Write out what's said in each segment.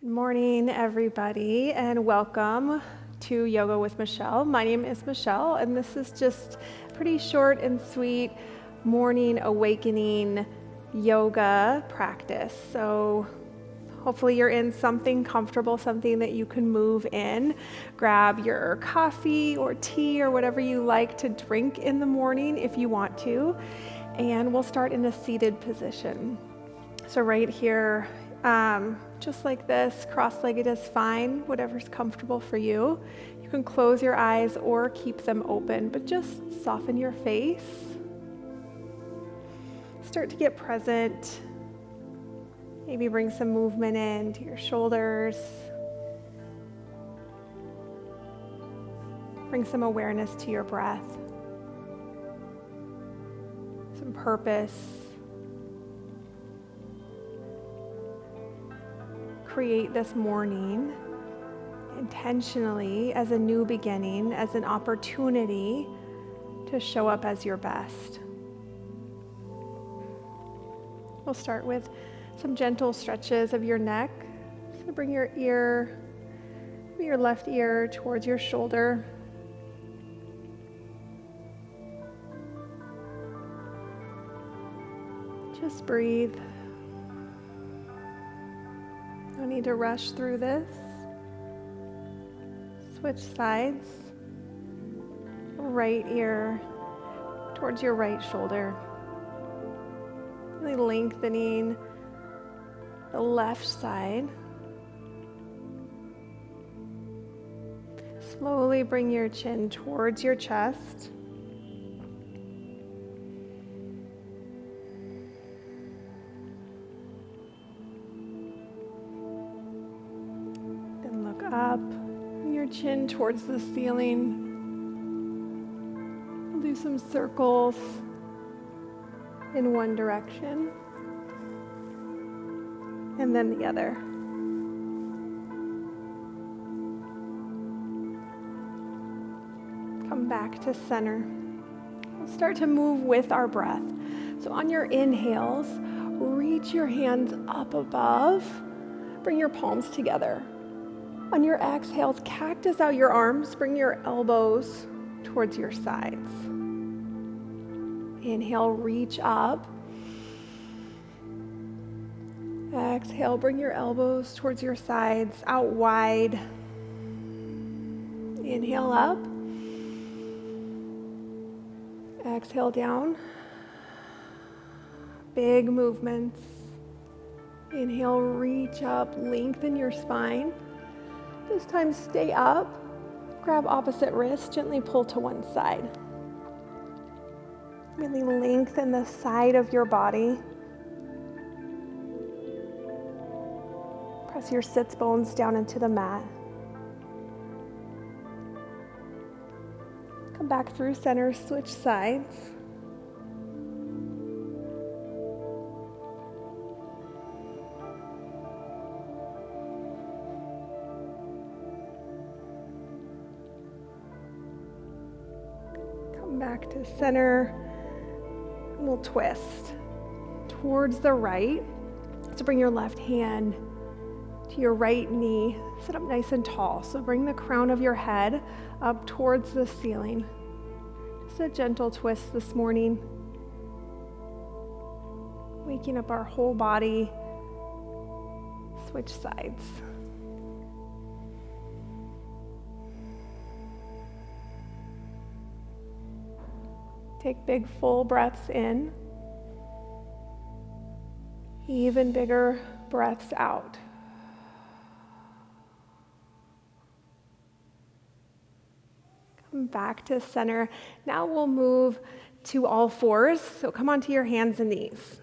Good morning, everybody, and welcome to Yoga with Michelle. My name is Michelle, and this is just a pretty short and sweet morning awakening yoga practice. So hopefully you're in something comfortable, something that you can move in. Grab your coffee or tea or whatever you like to drink in the morning if you want to, and we'll start in a seated position. So right here, just like this, cross-legged is fine, whatever's comfortable for you. You can close your eyes or keep them open, but just soften your face. Start to get present. Maybe bring some movement into your shoulders. Bring some awareness to your breath. Some purpose. Create this morning intentionally as a new beginning, as an opportunity to show up as your best. We'll start with some gentle stretches of your neck. So bring your left ear towards your shoulder. Just breathe. No need to rush through this. Switch sides. Right ear towards your right shoulder. Really lengthening the left side. Slowly bring your chin towards your chest. Up, your chin towards the ceiling. We'll do some circles in one direction and then the other. Come back to center. We'll start to move with our breath. So on your inhales, reach your hands up above. Bring your palms together. On your exhales, cactus out your arms, bring your elbows towards your sides. Inhale, reach up. Exhale, bring your elbows towards your sides, out wide. Inhale up. Exhale down. Big movements. Inhale, reach up, lengthen your spine. This time stay up, grab opposite wrist, gently pull to one side. Really lengthen the side of your body. Press your sits bones down into the mat. Come back through center, switch sides. Back to center, and we'll twist towards the right. So bring your left hand to your right knee, sit up nice and tall. So bring the crown of your head up towards the ceiling. Just a gentle twist this morning. Waking up our whole body. Switch sides. Take big full breaths in, even bigger breaths out. Come back to center. Now we'll move to all fours. So come onto your hands and knees.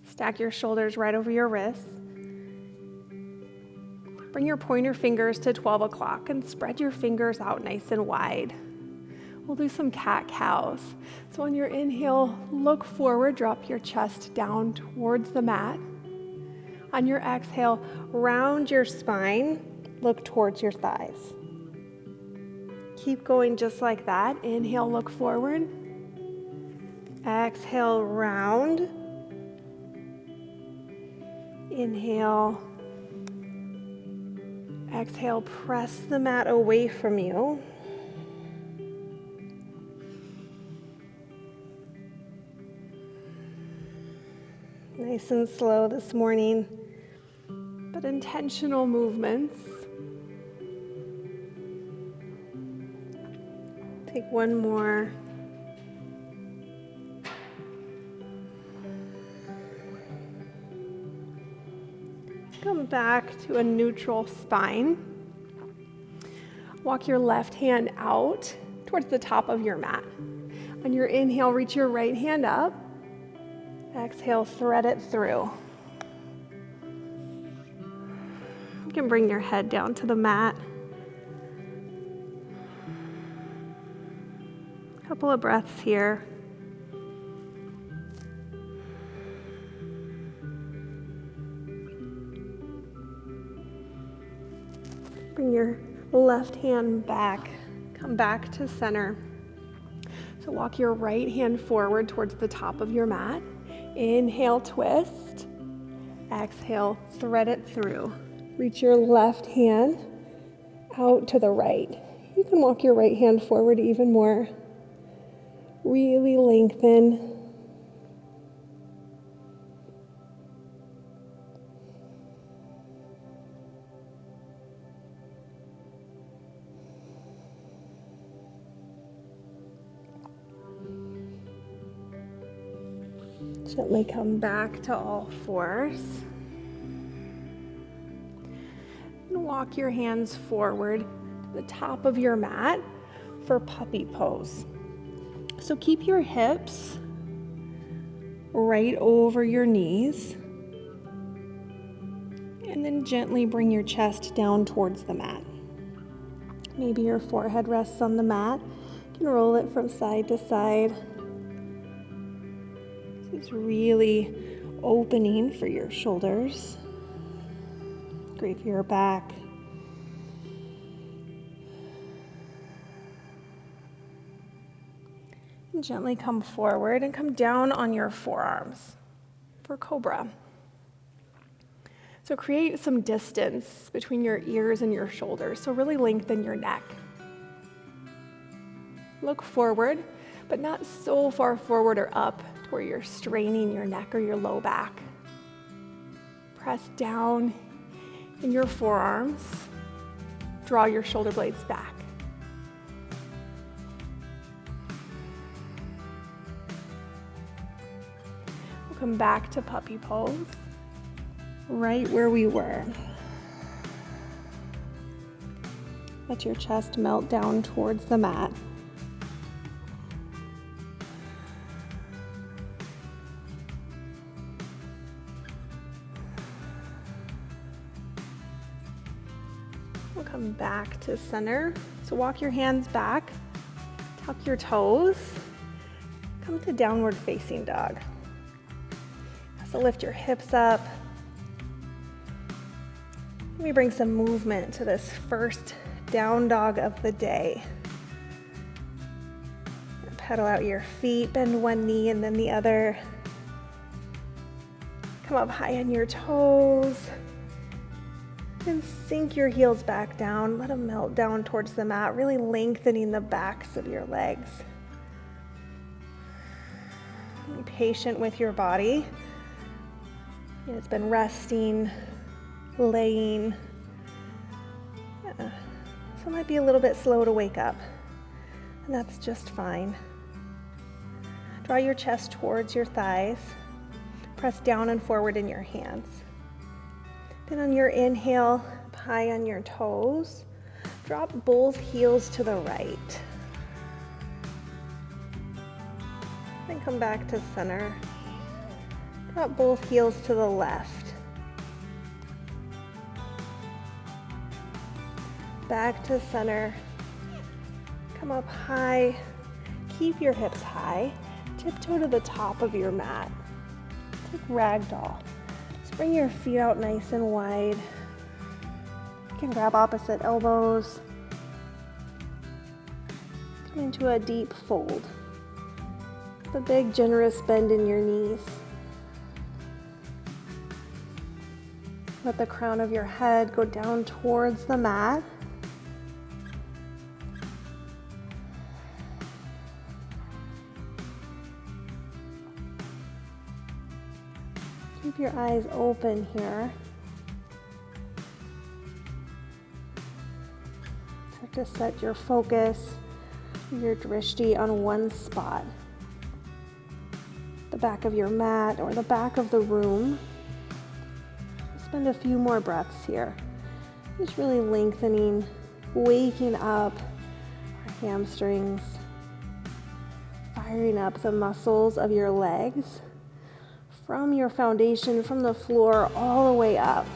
Stack your shoulders right over your wrists. Bring your pointer fingers to 12 o'clock and spread your fingers out nice and wide. We'll do some cat-cows. So on your inhale, look forward, drop your chest down towards the mat. On your exhale, round your spine, look towards your thighs. Keep going just like that. Inhale, look forward. Exhale, round. Inhale, Exhale, press the mat away from you. Nice and slow this morning, but intentional movements. Take one more. Come back to a neutral spine. Walk your left hand out towards the top of your mat. On your inhale, reach your right hand up. Exhale, thread it through. You can bring your head down to the mat. Couple of breaths here. Bring your left hand back. Come back to center. So walk your right hand forward towards the top of your mat. Inhale, twist. Exhale, thread it through. Reach your left hand out to the right. You can walk your right hand forward even more. Really lengthen. Gently come back to all fours. And walk your hands forward to the top of your mat for puppy pose. So keep your hips right over your knees. And then gently bring your chest down towards the mat. Maybe your forehead rests on the mat. You can roll it from side to side. It's really opening for your shoulders. Great for your back. And gently come forward and come down on your forearms for cobra. So create some distance between your ears and your shoulders. So really lengthen your neck. Look forward, but not so far forward or up to where you're straining your neck or your low back. Press down in your forearms. Draw your shoulder blades back. We'll come back to puppy pose, right where we were. Let your chest melt down towards the mat. We'll come back to center. So walk your hands back, tuck your toes, come to downward facing dog. So lift your hips up. Let me bring some movement to this first down dog of the day. Pedal out your feet, bend one knee and then the other. Come up high on your toes. And sink your heels back down. Let them melt down towards the mat, really lengthening the backs of your legs. Be patient with your body. It's been resting, laying. So it might be a little bit slow to wake up, and that's just fine. Draw your chest towards your thighs. Press down and forward in your hands. Then on your inhale, up high on your toes, drop both heels to the right. Then come back to center. Drop both heels to the left. Back to center. Come up high. Keep your hips high. Tiptoe to the top of your mat. Take ragdoll. Just bring your feet out nice and wide. You can grab opposite elbows. Come into a deep fold. A big generous bend in your knees. Let the crown of your head go down towards the mat. Keep your eyes open here. Start to set your focus, your drishti on one spot. The back of your mat or the back of the room. Spend a few more breaths here. Just really lengthening, waking up our hamstrings, firing up the muscles of your legs from your foundation, from the floor all the way up.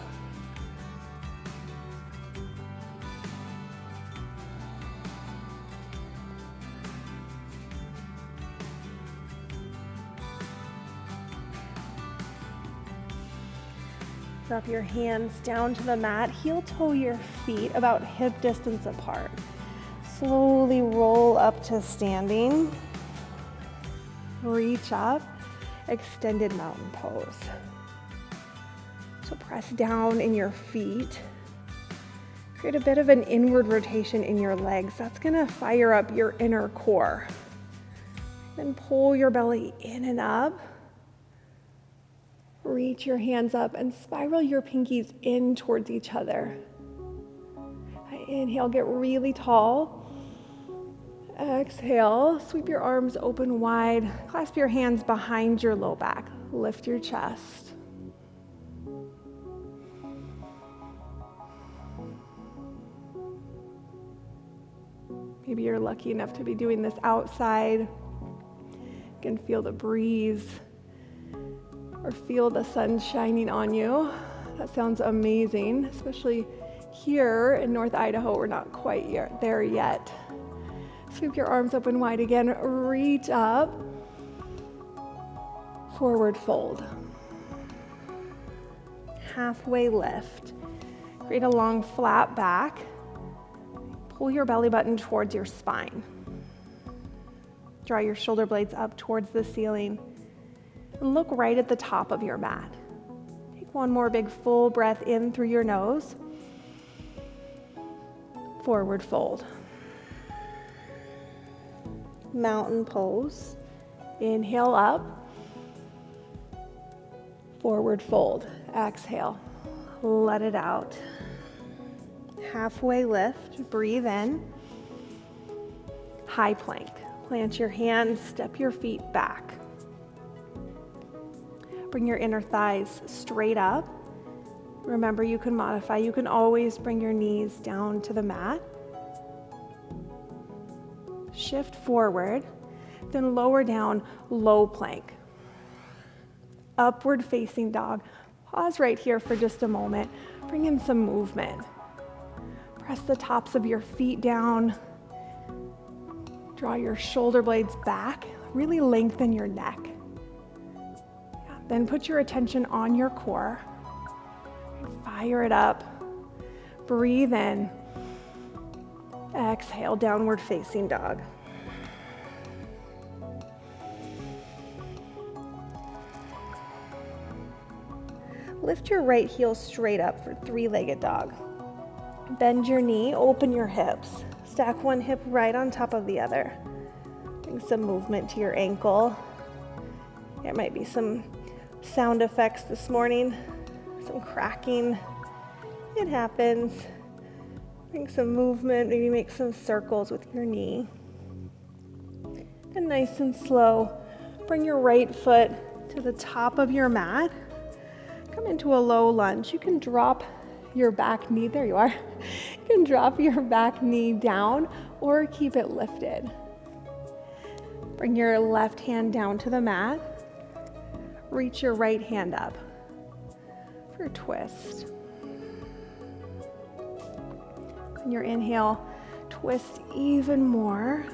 Drop your hands down to the mat, heel toe your feet about hip distance apart. Slowly roll up to standing. Reach up, extended mountain pose. So press down in your feet. Create a bit of an inward rotation in your legs. That's gonna fire up your inner core. Then pull your belly in and up. Reach your hands up and spiral your pinkies in towards each other. Inhale, get really tall. Exhale, sweep your arms open wide. Clasp your hands behind your low back. Lift your chest. Maybe you're lucky enough to be doing this outside. You can feel the breeze or feel the sun shining on you. That sounds amazing, especially here in North Idaho. We're not quite there yet. Sweep your arms open wide again. Reach up. Forward fold. Halfway lift. Create a long flat back. Pull your belly button towards your spine. Draw your shoulder blades up towards the ceiling. And look right at the top of your mat. Take one more big full breath in through your nose. Forward fold. Mountain pose. Inhale up. Forward fold. Exhale. Let it out. Halfway lift. Breathe in. High plank. Plant your hands. Step your feet back. Bring your inner thighs straight up. Remember, you can modify. You can always bring your knees down to the mat. Shift forward, then lower down, low plank. Upward facing dog. Pause right here for just a moment. Bring in some movement. Press the tops of your feet down. Draw your shoulder blades back. Really lengthen your neck. Then put your attention on your core. Fire it up. Breathe in. Exhale, downward facing dog. Lift your right heel straight up for three-legged dog. Bend your knee, open your hips. Stack one hip right on top of the other. Bring some movement to your ankle. There might be some sound effects this morning, some cracking. It happens. Bring some movement, maybe make some circles with your knee. And nice and slow, bring your right foot to the top of your mat. Come into a low lunge. You can drop your back knee, there you are. You can drop your back knee down or keep it lifted. Bring your left hand down to the mat. Reach your right hand up for a twist. On your inhale, twist even more.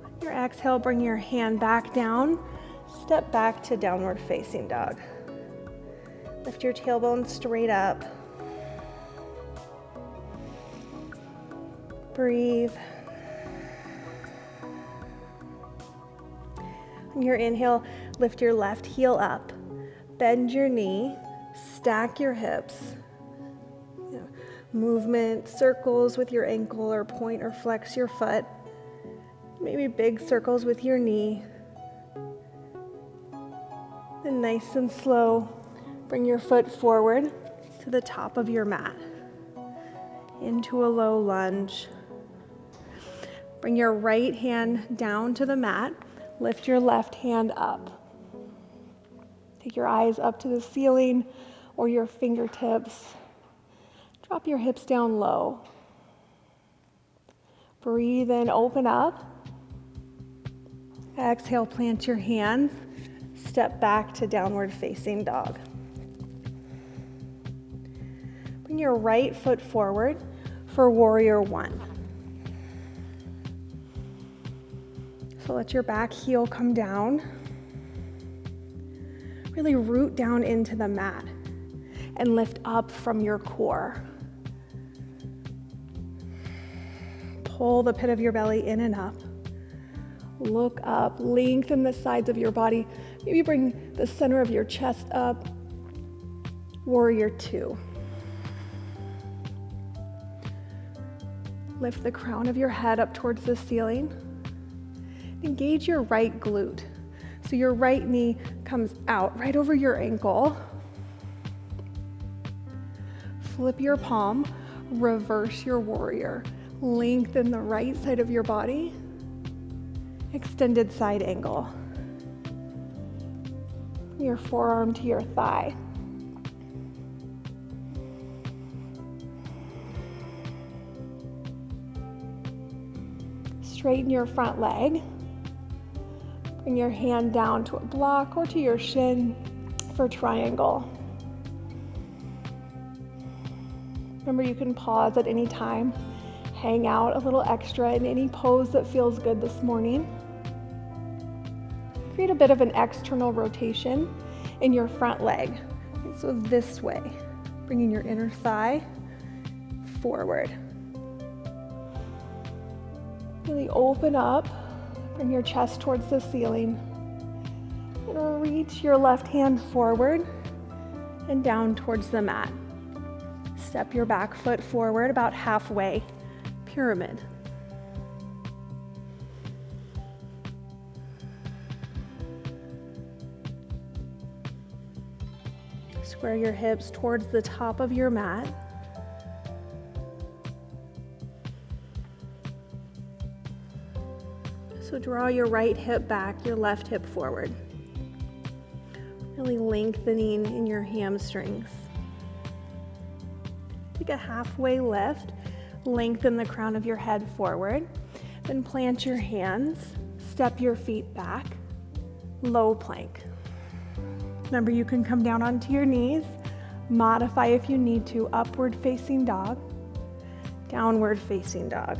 On your exhale, bring your hand back down. Step back to downward facing dog. Lift your tailbone straight up. Breathe. On your inhale, lift your left heel up. Bend your knee. Stack your hips. Movement, circles with your ankle, or point or flex your foot. Maybe big circles with your knee. Then nice and slow, bring your foot forward to the top of your mat. Into a low lunge. Bring your right hand down to the mat. Lift your left hand up. Take your eyes up to the ceiling or your fingertips. Drop your hips down low. Breathe in, open up. Exhale, plant your hands. Step back to downward facing dog. Bring your right foot forward for warrior one. So let your back heel come down. Really root down into the mat and lift up from your core. Pull the pit of your belly in and up. Look up, lengthen the sides of your body. Maybe bring the center of your chest up. Warrior two. Lift the crown of your head up towards the ceiling. Engage your right glute. So your right knee comes out right over your ankle. Flip your palm, reverse your warrior. Lengthen the right side of your body. Extended side angle. Your forearm to your thigh. Straighten your front leg. Bring your hand down to a block or to your shin for triangle. Remember, you can pause at any time. Hang out a little extra in any pose that feels good this morning. Create a bit of an external rotation in your front leg. So this way, bringing your inner thigh forward. Really open up, bring your chest towards the ceiling. And reach your left hand forward and down towards the mat. Step your back foot forward about halfway. Pyramid. Square your hips towards the top of your mat. So draw your right hip back, your left hip forward. Really lengthening in your hamstrings. Take a halfway lift. Lengthen the crown of your head forward. Then plant your hands. Step your feet back. Low plank. Remember, you can come down onto your knees. Modify if you need to. Upward facing dog. Downward facing dog.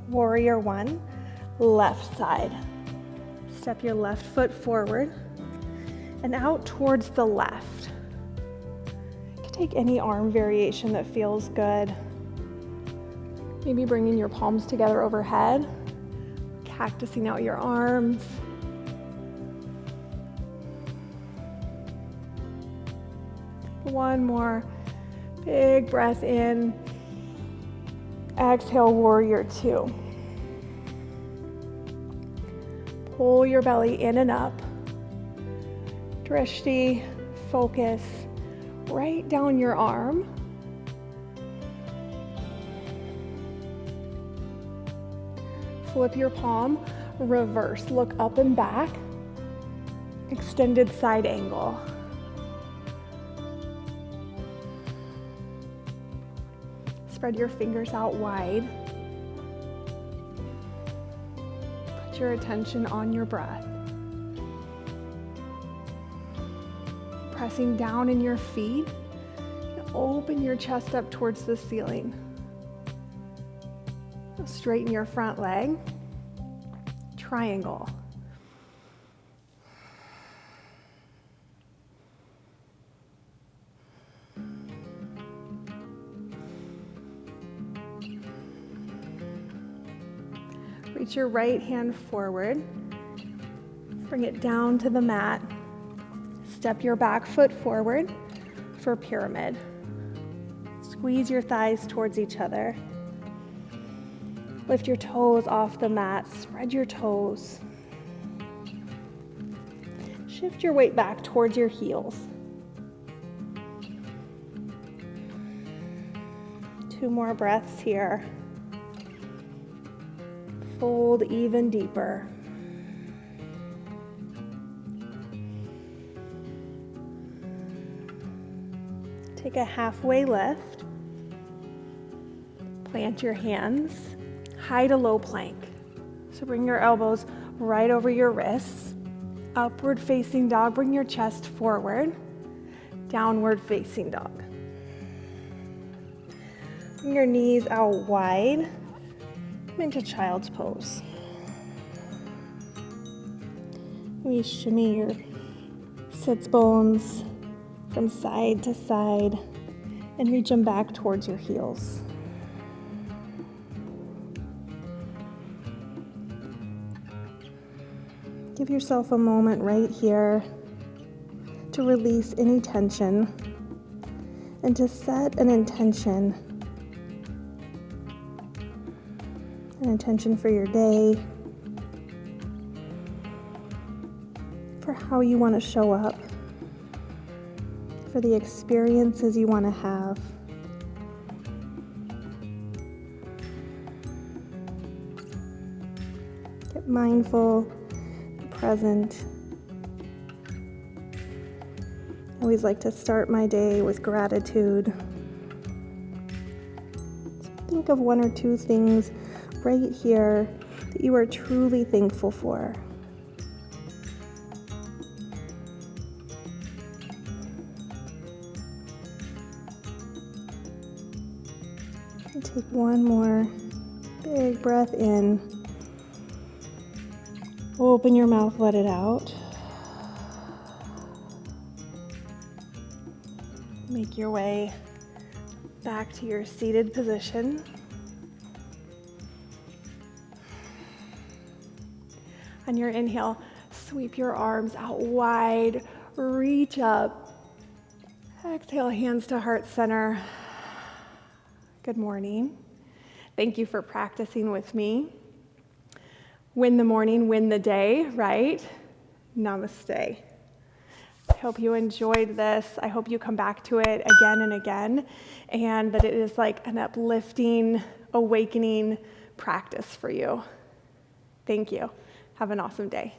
Warrior one, left side. Step your left foot forward and out towards the left. You can take any arm variation that feels good. Maybe bringing your palms together overhead, cactusing out your arms. One more big breath in. Exhale, warrior two. Pull your belly in and up. Drishti, focus right down your arm. Flip your palm, reverse, look up and back. Extended side angle. Spread your fingers out wide. Put your attention on your breath. Pressing down in your feet. Open your chest up towards the ceiling. Straighten your front leg. Triangle. Reach your right hand forward. Bring it down to the mat. Step your back foot forward for pyramid. Squeeze your thighs towards each other. Lift your toes off the mat. Spread your toes. Shift your weight back towards your heels. 2 more breaths here. Fold even deeper. Take a halfway lift. Plant your hands. High to low plank. So bring your elbows right over your wrists. Upward facing dog, bring your chest forward. Downward facing dog. Bring your knees out wide. Come into child's pose. We shimmy your sits bones from side to side and reach them back towards your heels. Give yourself a moment right here to release any tension and to set an intention for your day, for how you want to show up, for the experiences you want to have. Get mindful, present. I always like to start my day with gratitude. So think of 1 or 2 things right here that you are truly thankful for. And take 1 more big breath in. Open your mouth, let it out. Make your way back to your seated position. On your inhale, sweep your arms out wide, reach up. Exhale, hands to heart center. Good morning. Thank you for practicing with me. Win the morning, win the day, right? Namaste. I hope you enjoyed this. I hope you come back to it again and again, and that it is like an uplifting, awakening practice for you. Thank you. Have an awesome day.